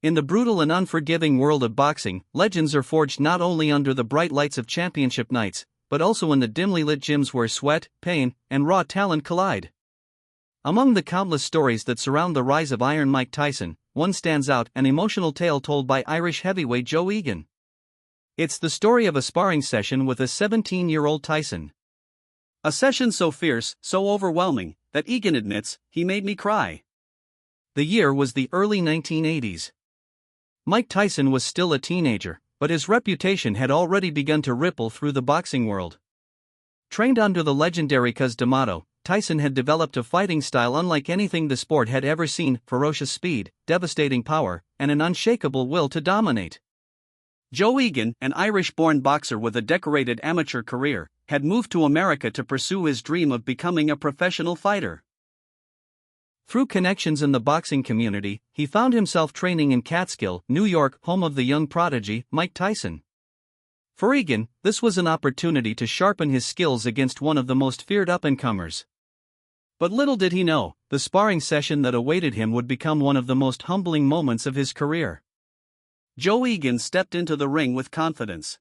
In the brutal and unforgiving world of boxing, legends are forged not only under the bright lights of championship nights, but also in the dimly lit gyms where sweat, pain, and raw talent collide. Among the countless stories that surround the rise of Iron Mike Tyson, one stands out: an emotional tale told by Irish heavyweight Joe Egan. It's the story of a sparring session with a 17-year-old Tyson. A session so fierce, so overwhelming, that Egan admits, "He made me cry." The year was the early 1980s. Mike Tyson was still a teenager, but his reputation had already begun to ripple through the boxing world. Trained under the legendary Cus D'Amato, Tyson had developed a fighting style unlike anything the sport had ever seen: ferocious speed, devastating power, and an unshakable will to dominate. Joe Egan, an Irish-born boxer with a decorated amateur career, had moved to America to pursue his dream of becoming a professional fighter. Through connections in the boxing community, he found himself training in Catskill, New York, home of the young prodigy, Mike Tyson. For Egan, this was an opportunity to sharpen his skills against one of the most feared up-and-comers. But little did he know, the sparring session that awaited him would become one of the most humbling moments of his career. Joe Egan stepped into the ring with confidence.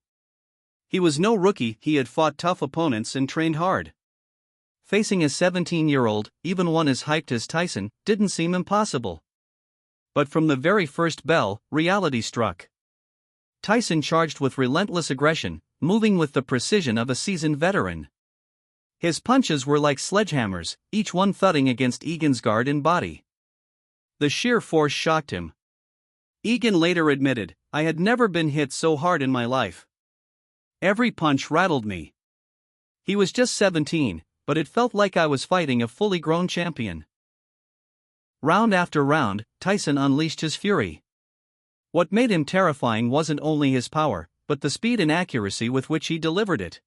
He was no rookie, he had fought tough opponents and trained hard. Facing a 17-year-old, even one as hyped as Tyson, didn't seem impossible. But from the very first bell, reality struck. Tyson charged with relentless aggression, moving with the precision of a seasoned veteran. His punches were like sledgehammers, each one thudding against Egan's guard and body. The sheer force shocked him. Egan later admitted, "I had never been hit so hard in my life. Every punch rattled me." He was just 17, but it felt like I was fighting a fully grown champion. Round after round, Tyson unleashed his fury. What made him terrifying wasn't only his power, but the speed and accuracy with which he delivered it.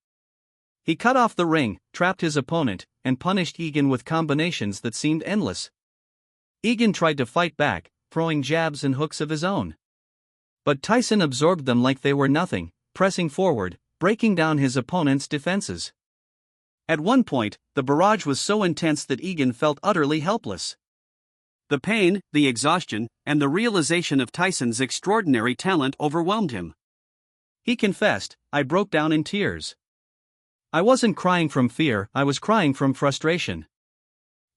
He cut off the ring, trapped his opponent, and punished Egan with combinations that seemed endless. Egan tried to fight back, throwing jabs and hooks of his own. But Tyson absorbed them like they were nothing, pressing forward, breaking down his opponent's defenses. At one point, the barrage was so intense that Egan felt utterly helpless. The pain, the exhaustion, and the realization of Tyson's extraordinary talent overwhelmed him. He confessed, "I broke down in tears. I wasn't crying from fear, I was crying from frustration.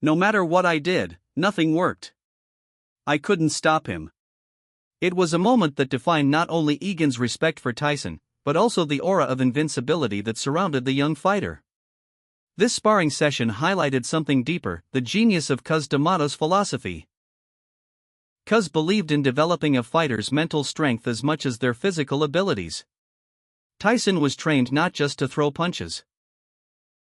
No matter what I did, nothing worked. I couldn't stop him." It was a moment that defined not only Egan's respect for Tyson, but also the aura of invincibility that surrounded the young fighter. This sparring session highlighted something deeper: the genius of Cus D'Amato's philosophy. Cus believed in developing a fighter's mental strength as much as their physical abilities. Tyson was trained not just to throw punches.